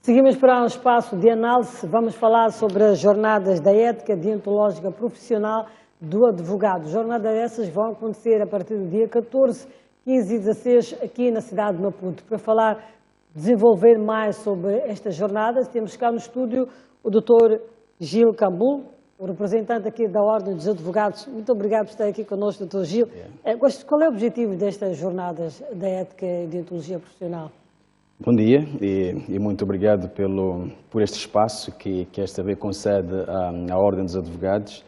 Seguimos para um espaço de análise. Vamos falar sobre as jornadas da ética deontológica profissional do advogado. Jornadas essas vão acontecer a partir do dia 14, 15 e 16 aqui na cidade de Maputo. Para falar, desenvolver mais sobre estas jornadas, temos cá no estúdio o Dr. Gil Cambul, o representante aqui da Ordem dos Advogados. Muito obrigado por estar aqui connosco, Dr. Gil. Qual é o objetivo destas jornadas da ética e deontologia profissional? Bom dia e muito obrigado por este espaço que esta vez concede à Ordem dos Advogados.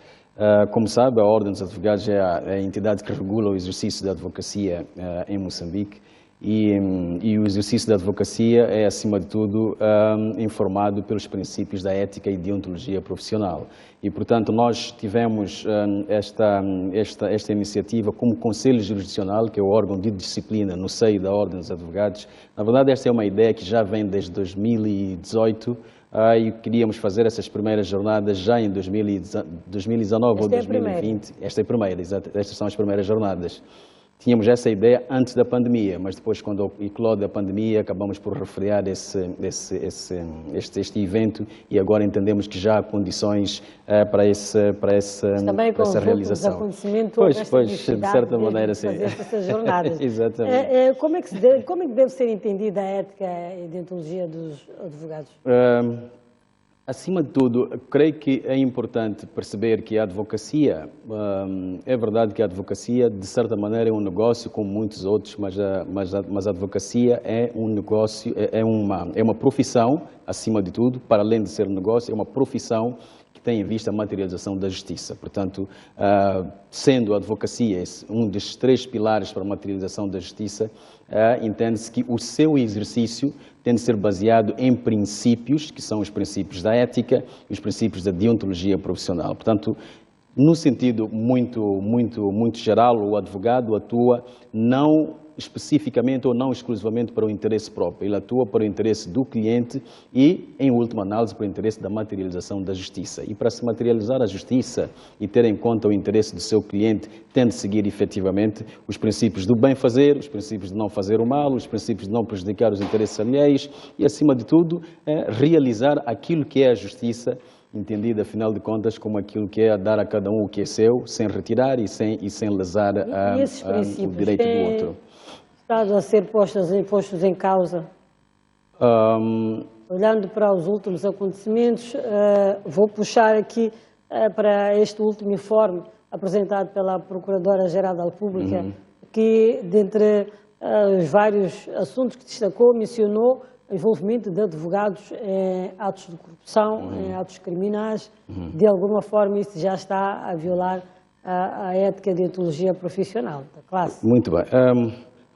Como sabe, a Ordem dos Advogados é a entidade que regula o exercício da advocacia em Moçambique e o exercício da advocacia é, acima de tudo, informado pelos princípios da ética e deontologia profissional. E, portanto, nós tivemos esta iniciativa como Conselho Jurisdicional, que é o órgão de disciplina no seio da Ordem dos Advogados. Na verdade, esta é uma ideia que já vem desde 2018 e queríamos fazer essas primeiras jornadas já em 2019 ou 2020. Esta é a primeira, exato. Estas são as primeiras jornadas. Tínhamos essa ideia antes da pandemia, mas depois, quando eclode a pandemia, acabamos por refriar este evento e agora entendemos que já há condições para essa realização. Pois, de certa maneira, sim. Essas jornadas. Exatamente. Como é que deve ser entendida a ética e deontologia dos advogados? Acima de tudo, creio que é importante perceber que a advocacia, é verdade que a advocacia, de certa maneira, é um negócio como muitos outros, mas a advocacia é um negócio, é uma profissão, acima de tudo, para além de ser um negócio, é uma profissão que tem em vista a materialização da justiça. Portanto, sendo a advocacia um dos três pilares para a materialização da justiça, entende-se que o seu exercício tem de ser baseado em princípios, que são os princípios da ética e os princípios da deontologia profissional. Portanto, no sentido muito geral, o advogado atua não especificamente ou não exclusivamente para o interesse próprio. Ele atua para o interesse do cliente e, em última análise, para o interesse da materialização da justiça. E para se materializar a justiça e ter em conta o interesse do seu cliente, tem de seguir efetivamente os princípios do bem fazer, os princípios de não fazer o mal, os princípios de não prejudicar os interesses alheios e, acima de tudo, realizar aquilo que é a justiça, entendida, afinal de contas, como aquilo que é dar a cada um o que é seu, sem retirar e sem lesar o direito do outro. Estado a ser postos em causa? Olhando para os últimos acontecimentos, vou puxar aqui para este último informe apresentado pela Procuradora-Geral da República, que, dentre os vários assuntos que destacou, mencionou o envolvimento de advogados em atos de corrupção, em atos criminais. De alguma forma, isso já está a violar a ética de deontologia profissional da classe. Muito bem.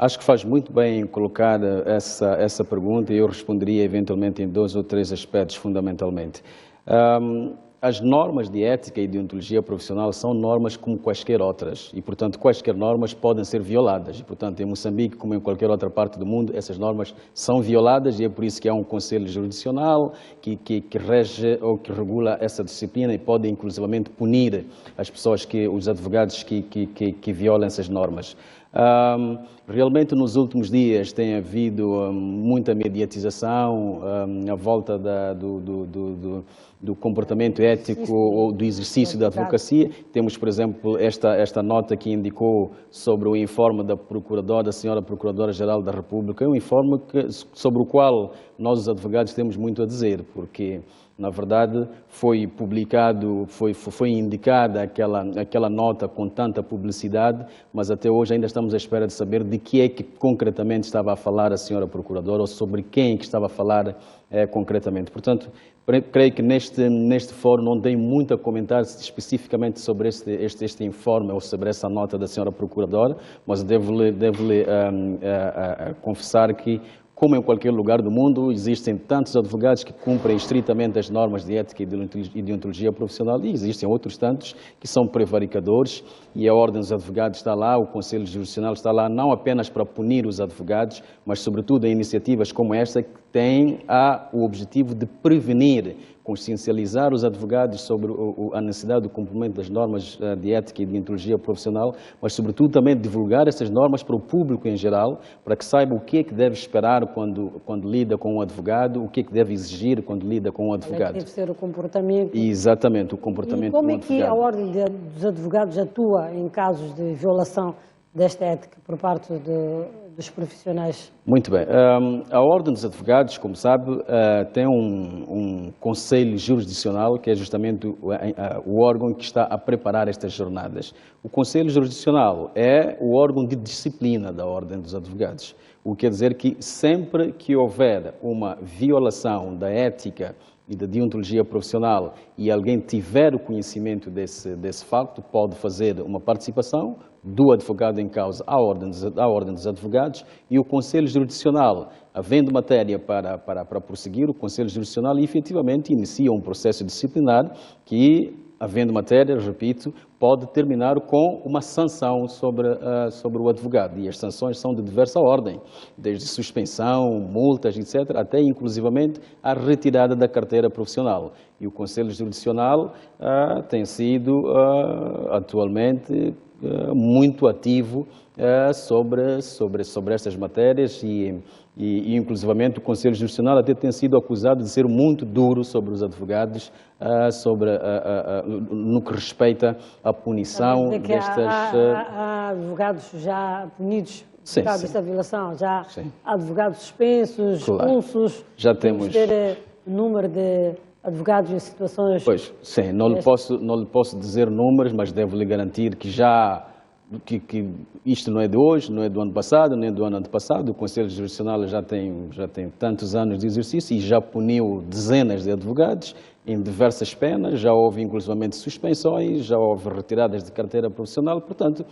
Acho que faz muito bem em colocar essa pergunta e eu responderia eventualmente em 2 ou 3 aspectos fundamentalmente. As normas de ética e deontologia profissional são normas como quaisquer outras e, portanto, quaisquer normas podem ser violadas. E, portanto, em Moçambique, como em qualquer outra parte do mundo, essas normas são violadas e é por isso que há um Conselho Jurisdicional que rege ou que regula essa disciplina e pode, inclusivamente, punir as pessoas, os advogados que violam essas normas. Realmente nos últimos dias tem havido muita mediatização à volta do comportamento ético ou do exercício da advocacia. Temos, por exemplo, esta nota que indicou sobre o informe da Procuradora, da Senhora Procuradora-Geral da República, é um informe sobre o qual nós, os advogados, temos muito a dizer, porque na verdade, foi publicado, foi indicada aquela nota com tanta publicidade, mas até hoje ainda estamos à espera de saber de que é que concretamente estava a falar a Senhora Procuradora ou sobre quem que estava a falar concretamente. Portanto, creio que neste fórum não tem muito a comentar especificamente sobre este informe ou sobre essa nota da Senhora Procuradora, mas devo-lhe confessar que, como em qualquer lugar do mundo, existem tantos advogados que cumprem estritamente as normas de ética e deontologia profissional e existem outros tantos que são prevaricadores e a Ordem dos Advogados está lá, o Conselho Jurisdicional está lá não apenas para punir os advogados, mas sobretudo em iniciativas como esta tem o objetivo de prevenir, consciencializar os advogados sobre a necessidade do cumprimento das normas de ética e de deontologia profissional, mas, sobretudo, também divulgar essas normas para o público em geral, para que saiba o que é que deve esperar quando lida com um advogado, o que é que deve exigir quando lida com um advogado. Deve ser o comportamento. Exatamente, o comportamento do advogado. E como é que a Ordem dos Advogados atua em casos de violação desta ética por parte dos profissionais? Muito bem. A Ordem dos Advogados, como sabe, tem um conselho jurisdicional, que é justamente o órgão que está a preparar estas jornadas. O conselho jurisdicional é o órgão de disciplina da Ordem dos Advogados, o que quer dizer que sempre que houver uma violação da ética e da deontologia profissional e alguém tiver o conhecimento desse facto, pode fazer uma participação do advogado em causa à Ordem dos Advogados, e o Conselho Jurisdicional, havendo matéria para prosseguir, o Conselho Jurisdicional efetivamente inicia um processo disciplinar que, havendo matéria, repito, pode terminar com uma sanção sobre o advogado. E as sanções são de diversa ordem, desde suspensão, multas, etc., até inclusivamente a retirada da carteira profissional. E o Conselho Jurisdicional tem sido atualmente muito ativo sobre estas matérias e inclusivamente o Conselho Jurisdicional até tem sido acusado de ser muito duro sobre os advogados no que respeita à punição destas... Há advogados já punidos por causa desta violação, já há advogados suspensos, expulsos, já temos ter número de advogados em situações... Pois, sim, não lhe posso dizer números, mas devo lhe garantir que que isto não é de hoje, não é do ano passado, nem do ano antepassado. O Conselho Jurisdicional já tem tantos anos de exercício e já puniu dezenas de advogados em diversas penas, já houve inclusivamente suspensões, já houve retiradas de carteira profissional. Portanto,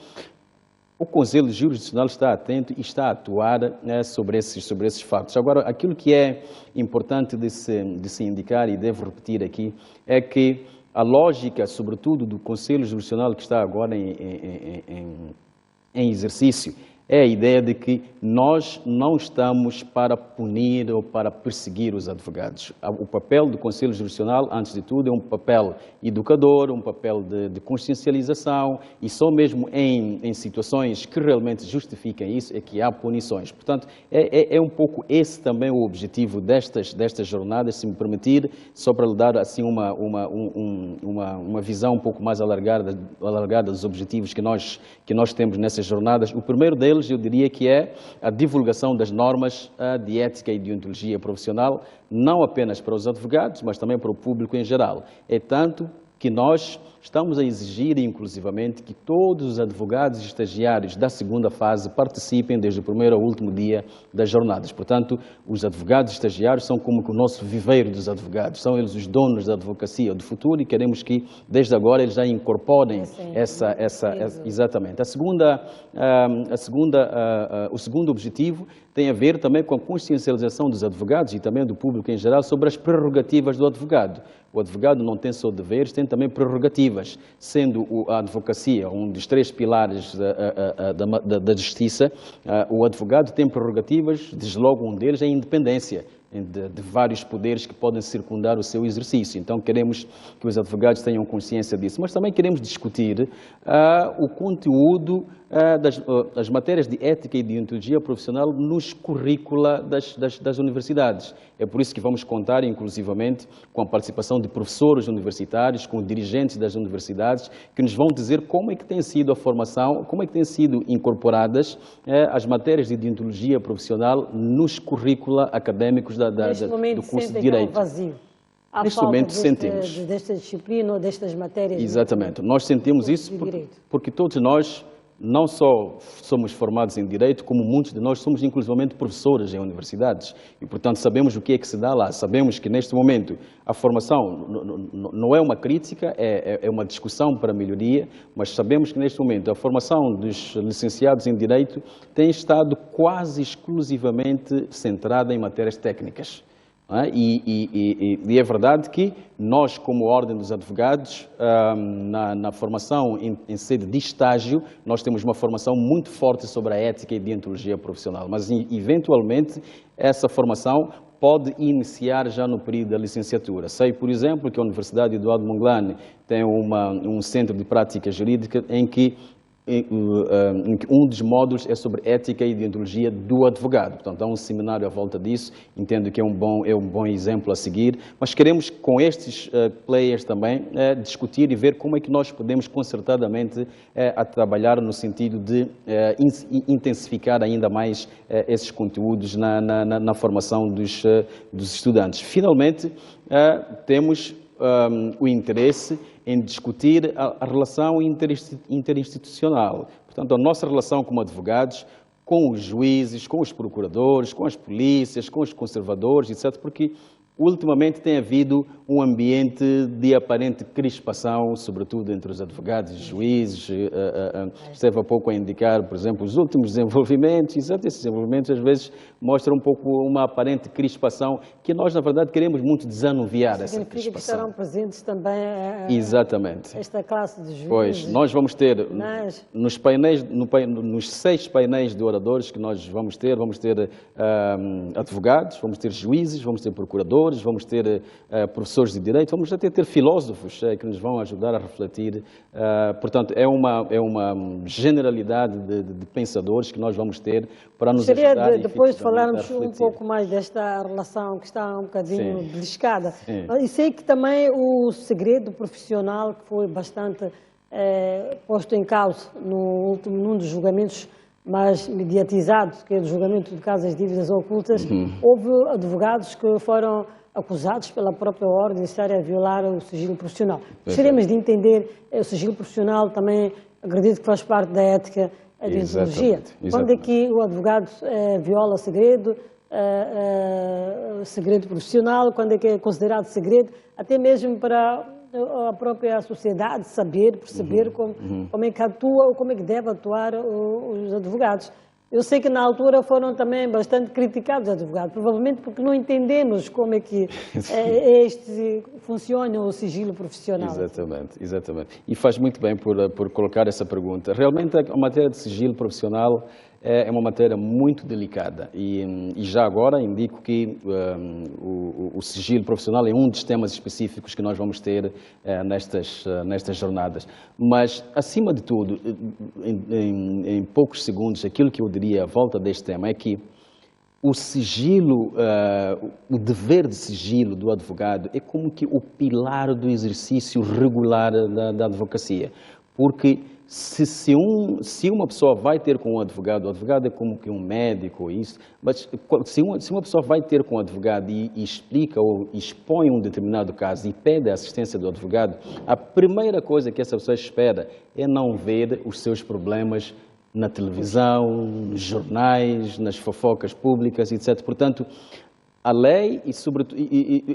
o Conselho Jurisdicional está atento e está a atuar sobre esses fatos. Agora, aquilo que é importante de se indicar, e devo repetir aqui, é que a lógica, sobretudo, do Conselho Jurisdicional que está agora em exercício, é a ideia de que nós não estamos para punir ou para perseguir os advogados. O papel do Conselho Jurisdicional, antes de tudo, é um papel educador, um papel de consciencialização, e só mesmo em situações que realmente justifiquem isso é que há punições. Portanto, é um pouco esse também o objetivo destas jornadas, se me permitir, só para lhe dar assim uma visão um pouco mais alargada dos objetivos que nós temos nessas jornadas. O primeiro deles, eu diria que é a divulgação das normas de ética e deontologia profissional, não apenas para os advogados, mas também para o público em geral. É tanto que nós estamos a exigir, inclusivamente, que todos os advogados e estagiários da segunda fase participem desde o primeiro ao último dia das jornadas. Portanto, os advogados e estagiários são como que o nosso viveiro dos advogados, são eles os donos da advocacia do futuro, e queremos que, desde agora, eles já incorporem exatamente. O segundo objetivo tem a ver também com a consciencialização dos advogados e também do público em geral sobre as prerrogativas do advogado. O advogado não tem só deveres, tem também prerrogativas, sendo a advocacia um dos 3 pilares da justiça. O advogado tem prerrogativas, desde logo um deles é a independência de vários poderes que podem circundar o seu exercício. Então queremos que os advogados tenham consciência disso, mas também queremos discutir o conteúdo das matérias de ética e deontologia profissional nos currícula das universidades. É por isso que vamos contar, inclusivamente, com a participação de professores universitários, com dirigentes das universidades, que nos vão dizer como é que tem sido a formação, como é que têm sido incorporadas as matérias de deontologia profissional nos currícula académicos do curso de Direito. Vazio. Neste momento sentimos. Desta disciplina ou destas matérias. Exatamente. Nós sentimos isso porque todos nós não só somos formados em Direito, como muitos de nós somos inclusivamente professores em universidades. E, portanto, sabemos o que é que se dá lá. Sabemos que, neste momento, a formação não é uma crítica, é uma discussão para a melhoria, mas sabemos que, neste momento, a formação dos licenciados em Direito tem estado quase exclusivamente centrada em matérias técnicas. E é verdade que nós, como Ordem dos Advogados, na formação em sede de estágio, nós temos uma formação muito forte sobre a ética e deontologia profissional, mas eventualmente essa formação pode iniciar já no período da licenciatura. Sei, por exemplo, que a Universidade Eduardo Mondlane tem um centro de prática jurídica em que um dos módulos é sobre ética e deontologia do advogado. Portanto, há um seminário à volta disso, entendo que é um bom exemplo a seguir, mas queremos com estes players também discutir e ver como é que nós podemos concertadamente a trabalhar no sentido de intensificar ainda mais esses conteúdos na formação dos estudantes. Finalmente, temos o interesse em discutir a relação interinstitucional. Portanto, a nossa relação como advogados, com os juízes, com os procuradores, com as polícias, com os conservadores, etc., porque ultimamente tem havido um ambiente de aparente crispação, sobretudo entre os advogados e juízes. Esteve há pouco a indicar, por exemplo, os últimos desenvolvimentos, e esses desenvolvimentos às vezes mostram um pouco uma aparente crispação que nós, na verdade, queremos muito desanuviar essa crispação. Significa que estarão presentes também exatamente. Esta classe de juízes? Pois, nós vamos ter, nos 6 painéis de oradores que nós vamos ter advogados, vamos ter juízes, vamos ter procuradores, vamos ter professores de direito, vamos até ter filósofos que nos vão ajudar a refletir. Portanto, é uma generalidade de pensadores que nós vamos ter para nos ajudar. Gostaria depois de falarmos um pouco mais desta relação que está um bocadinho beliscada. E sei que também o segredo profissional, que foi bastante posto em causa num dos julgamentos mais mediatizados, que é o julgamento de casos de dívidas ocultas, houve advogados que foram acusados pela própria ordem de estarem a violar o sigilo profissional. Gostaríamos de entender, o sigilo profissional também, acredito que faz parte da ética da deontologia. Quando é que o advogado viola segredo profissional, quando é que é considerado segredo, até mesmo para a própria sociedade saber, perceber como é que atua ou como é que deve atuar os advogados. Eu sei que na altura foram também bastante criticados os advogados, provavelmente porque não entendemos como é que funciona o sigilo profissional. Exatamente. E faz muito bem por colocar essa pergunta. Realmente a matéria de sigilo profissional é uma matéria muito delicada e já agora indico que o sigilo profissional é um dos temas específicos que nós vamos ter nestas jornadas. Mas, acima de tudo, em poucos segundos, aquilo que eu diria à volta deste tema é que o sigilo, o dever de sigilo do advogado é como que o pilar do exercício regular da advocacia, porque se uma pessoa vai ter com um advogado, o advogado é como que um médico ou isso, mas se uma pessoa vai ter com um advogado e explica ou expõe um determinado caso e pede a assistência do advogado, a primeira coisa que essa pessoa espera é não ver os seus problemas na televisão, nos jornais, nas fofocas públicas, etc. Portanto, a lei e, sobretudo,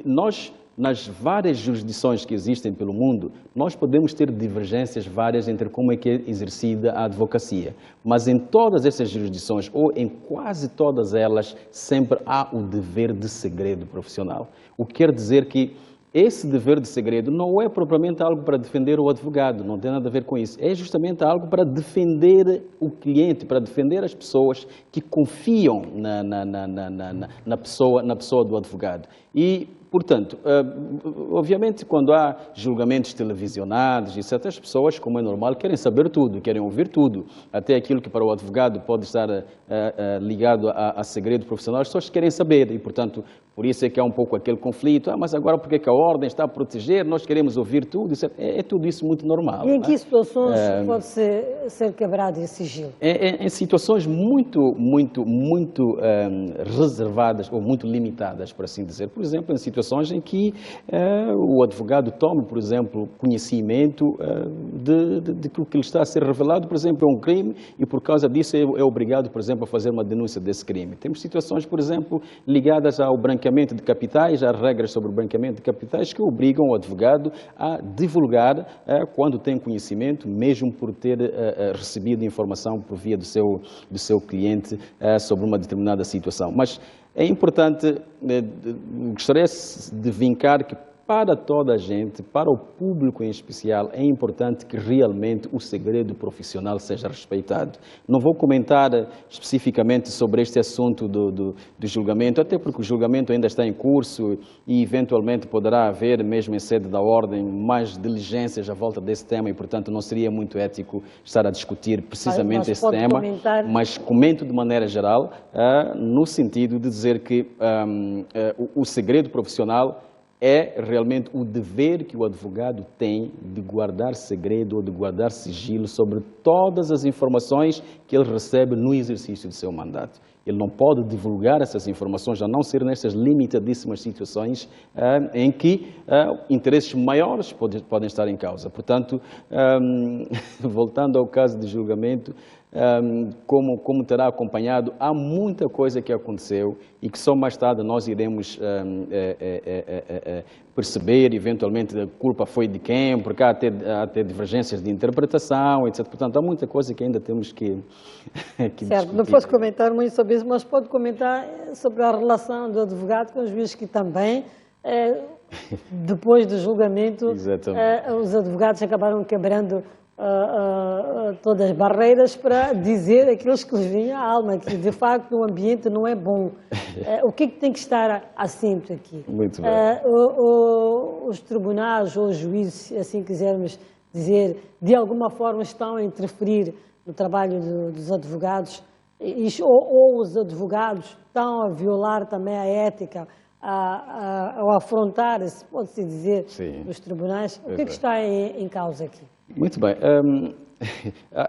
nós, nas várias jurisdições que existem pelo mundo, nós podemos ter divergências várias entre como é que é exercida a advocacia. Mas em todas essas jurisdições, ou em quase todas elas, sempre há o dever de segredo profissional. O que quer dizer que esse dever de segredo não é propriamente algo para defender o advogado, não tem nada a ver com isso. É justamente algo para defender o cliente, para defender as pessoas que confiam na pessoa do advogado. E, portanto, obviamente, quando há julgamentos televisionados, etc., as pessoas, como é normal, querem saber tudo, querem ouvir tudo. Até aquilo que para o advogado pode estar ligado a segredo profissional, as pessoas querem saber. E, portanto, por isso é que há um pouco aquele conflito. Mas agora porque é que a ordem está a proteger? Nós queremos ouvir tudo. É tudo isso muito normal. E em que situações pode ser quebrado esse sigilo? Em situações muito reservadas ou muito limitadas, por assim dizer. Por exemplo, em situações em que o advogado tome, por exemplo, conhecimento de que o que lhe está a ser revelado, por exemplo, é um crime e por causa disso é obrigado, por exemplo, a fazer uma denúncia desse crime. Temos situações, por exemplo, ligadas ao branqueamento de capitais, há regras sobre o branqueamento de capitais que obrigam o advogado a divulgar quando tem conhecimento, mesmo por ter recebido informação por via do seu cliente sobre uma determinada situação. Mas é importante, gostaria de vincar que para toda a gente, para o público em especial, é importante que realmente o segredo profissional seja respeitado. Não vou comentar especificamente sobre este assunto do julgamento, até porque o julgamento ainda está em curso e eventualmente poderá haver, mesmo em sede da ordem, mais diligências à volta desse tema e, portanto, não seria muito ético estar a discutir precisamente esse tema, mas comento de maneira geral, no sentido de dizer que o segredo profissional é realmente o dever que o advogado tem de guardar segredo ou de guardar sigilo sobre todas as informações que ele recebe no exercício de seu mandato. Ele não pode divulgar essas informações, a não ser nessas limitadíssimas situações em que interesses maiores podem estar em causa. Portanto, voltando ao caso de julgamento, como terá acompanhado, há muita coisa que aconteceu e que só mais tarde nós iremos perceber, eventualmente, a culpa foi de quem, porque há até divergências de interpretação, etc. Portanto, há muita coisa que ainda temos que discutir. Certo, não posso comentar muito sobre isso, mas pode comentar sobre a relação do advogado com os juízes que também, depois do julgamento, os advogados acabaram quebrando todas as barreiras para dizer aqueles que lhes vinha à alma, que de facto o ambiente não é bom. O que é que tem que estar assente aqui? Muito bem. Os tribunais ou os juízes, assim quisermos dizer, de alguma forma estão a interferir no trabalho dos advogados, ou os advogados estão a violar também a ética ao afrontar, se pode-se dizer, os tribunais. O que é que está em causa aqui? Muito bem.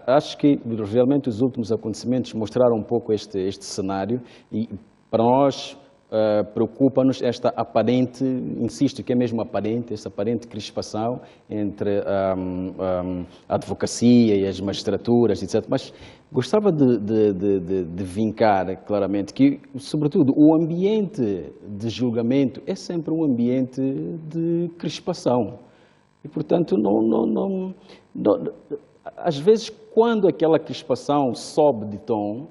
Acho que realmente os últimos acontecimentos mostraram um pouco este cenário e para nós preocupa-nos esta aparente, insisto que é mesmo aparente, esta aparente crispação entre a advocacia e as magistraturas, etc. Mas gostava de vincar claramente que, sobretudo, o ambiente de julgamento é sempre um ambiente de crispação. E, portanto, às vezes, quando aquela crispação sobe de tom,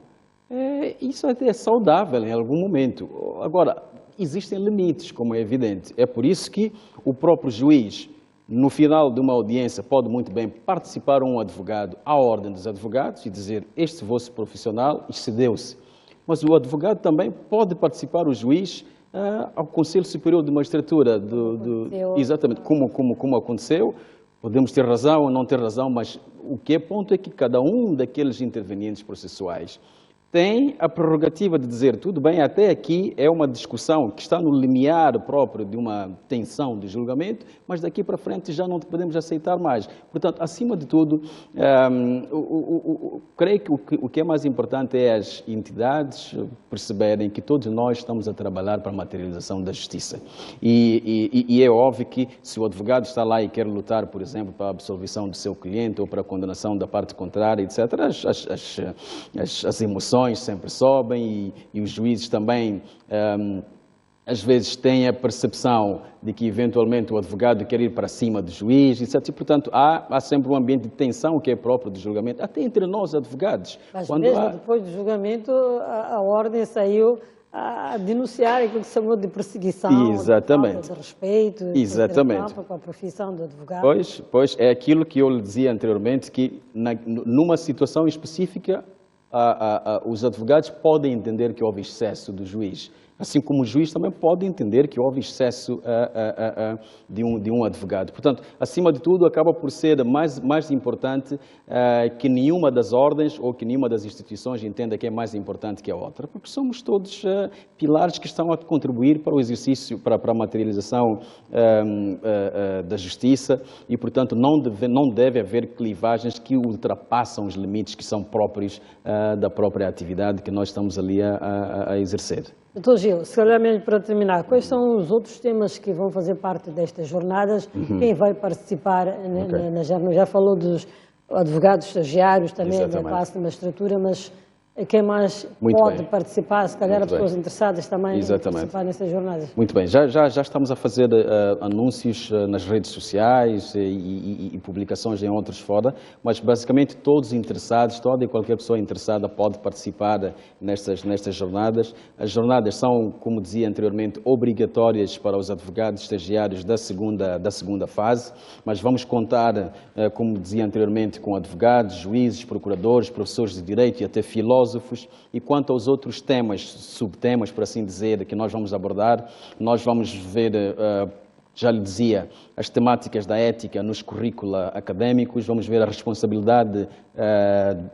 isso até é saudável em algum momento. Agora, existem limites, como é evidente. É por isso que o próprio juiz, no final de uma audiência, pode muito bem participar um advogado à ordem dos advogados e dizer: este vosso profissional excedeu-se. Mas o advogado também pode participar, o juiz, ao Conselho Superior de Magistratura, exatamente como aconteceu. Podemos ter razão ou não ter razão, mas o que é ponto é que cada um daqueles intervenientes processuais tem a prerrogativa de dizer: tudo bem, até aqui é uma discussão que está no limiar próprio de uma tensão de julgamento, mas daqui para frente já não podemos aceitar mais. Portanto, acima de tudo, creio que o que é mais importante é as entidades perceberem que todos nós estamos a trabalhar para a materialização da justiça. E é óbvio que se o advogado está lá e quer lutar, por exemplo, para a absolvição do seu cliente ou para a condenação da parte contrária, etc., as emoções sempre sobem e os juízes também, às vezes, têm a percepção de que, eventualmente, o advogado quer ir para cima do juiz, etc. E, portanto, há sempre um ambiente de tensão que é próprio do julgamento, até entre nós, advogados. Mas mesmo depois do julgamento, a ordem saiu a denunciar aquilo que se chamou de perseguição, exatamente, de falta de respeito, exatamente, com a profissão do advogado. Pois, é aquilo que eu lhe dizia anteriormente, que numa situação específica, os advogados podem entender que houve excesso do juiz, assim como o juiz também pode entender que houve excesso de um advogado. Portanto, acima de tudo, acaba por ser mais importante que nenhuma das ordens ou que nenhuma das instituições entenda que é mais importante que a outra, porque somos todos pilares que estão a contribuir para o exercício, para a materialização da justiça e, portanto, não deve haver clivagens que ultrapassam os limites que são próprios da própria atividade que nós estamos ali a exercer. Doutor Gil, se calhar mesmo para terminar, quais são os outros temas que vão fazer parte destas jornadas? Quem vai participar na jornada? Já falou dos advogados estagiários, também da classe de magistratura, mas quem mais Muito pode bem. participar, se calhar as pessoas interessadas também em participar nessas jornadas. Muito bem, já estamos a fazer anúncios nas redes sociais e publicações em outros fora, mas basicamente todos os interessados, toda e qualquer pessoa interessada pode participar nestas jornadas. As jornadas são, como dizia anteriormente, obrigatórias para os advogados estagiários da segunda fase, mas vamos contar, como dizia anteriormente, com advogados, juízes, procuradores, professores de direito e até filósofos. E quanto aos outros temas, subtemas, por assim dizer, que nós vamos abordar, nós vamos ver, já lhe dizia, as temáticas da ética nos currículos académicos, vamos ver a responsabilidade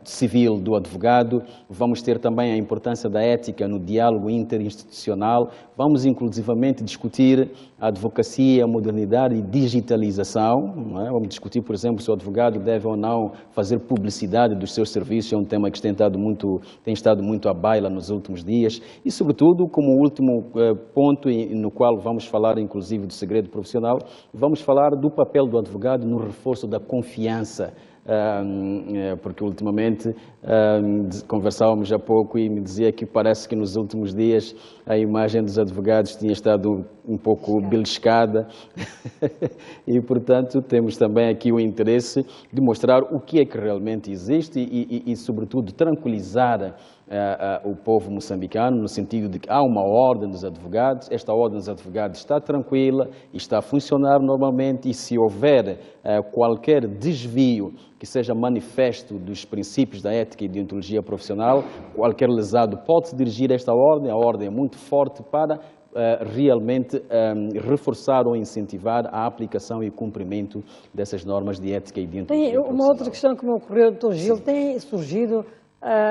civil do advogado, vamos ter também a importância da ética no diálogo interinstitucional, vamos inclusivamente discutir a advocacia, a modernidade e digitalização, não é? Vamos discutir, por exemplo, se o advogado deve ou não fazer publicidade dos seus serviços, é um tema que tem estado muito à baila nos últimos dias, e sobretudo, como último ponto no qual vamos falar inclusive do segredo profissional, vamos falar do papel do advogado no reforço da confiança, porque ultimamente conversávamos há pouco e me dizia que parece que nos últimos dias a imagem dos advogados tinha estado um pouco beliscada e, portanto, temos também aqui o interesse de mostrar o que é que realmente existe e sobretudo, tranquilizar o povo moçambicano, no sentido de que há uma ordem dos advogados, esta ordem dos advogados está tranquila, está a funcionar normalmente e se houver qualquer desvio que seja manifesto dos princípios da ética e deontologia profissional, qualquer lesado pode se dirigir a esta ordem, a ordem é muito forte para realmente reforçar ou incentivar a aplicação e cumprimento dessas normas de ética e deontologia profissional. Tem uma outra questão que me ocorreu, Dr. Gil, tem surgido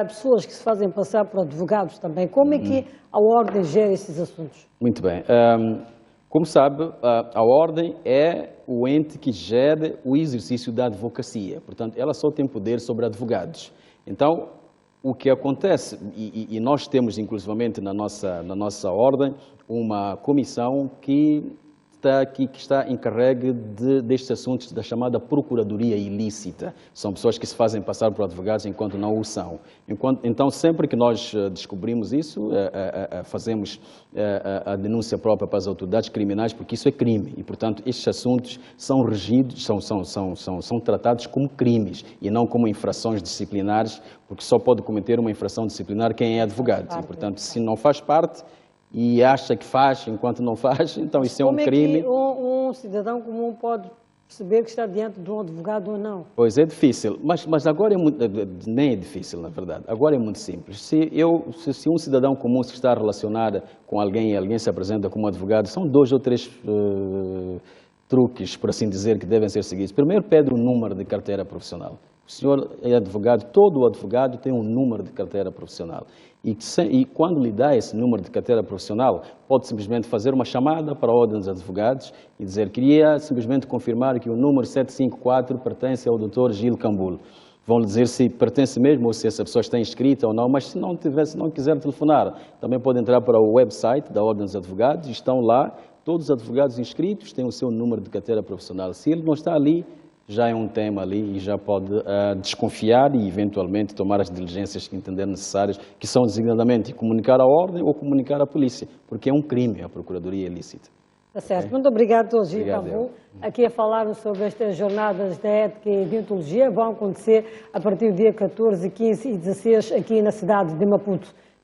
pessoas que se fazem passar por advogados também. Como é que a Ordem gera esses assuntos? Muito bem. Como sabe, a Ordem é o ente que gera o exercício da advocacia. Portanto, ela só tem poder sobre advogados. Então, o que acontece, e nós temos inclusivamente na nossa Ordem uma comissão que está encarregue destes assuntos da chamada procuradoria ilícita. São pessoas que se fazem passar por advogados enquanto não o são. Então, sempre que nós descobrimos isso, fazemos a denúncia própria para as autoridades criminais, porque isso é crime. E, portanto, estes assuntos são regidos, são tratados como crimes e não como infrações disciplinares, porque só pode cometer uma infração disciplinar quem é advogado. E, portanto, se não faz parte e acha que faz enquanto não faz, então isso é um crime. Como é que um cidadão comum pode perceber que está diante de um advogado ou não? Pois é difícil, mas agora nem é difícil, na verdade. Agora é muito simples. Se um cidadão comum se está a relacionar com alguém e alguém se apresenta como advogado, são 2 ou 3 truques, por assim dizer, que devem ser seguidos. Primeiro, pede o número de carteira profissional. O senhor é advogado, todo advogado tem um número de carteira profissional. E quando lhe dá esse número de carteira profissional, pode simplesmente fazer uma chamada para a Ordem dos Advogados e dizer: queria simplesmente confirmar que o número 754 pertence ao Dr. Gil Cambulo. Vão lhe dizer se pertence mesmo ou se essa pessoa está inscrita ou não, mas se não quiser telefonar, também pode entrar para o website da Ordem dos Advogados, estão lá, todos os advogados inscritos têm o seu número de carteira profissional. Se ele não está ali, já é um tema ali e já pode desconfiar e eventualmente tomar as diligências que entender necessárias, que são designadamente comunicar à ordem ou comunicar à polícia, porque é um crime a procuradoria ilícita. Está certo. Muito obrigado, Dr. Gil Cambulo, aqui a falar sobre estas jornadas da ética e deontologia. Vão acontecer a partir do dia 14, 15 e 16 aqui na cidade de Maputo.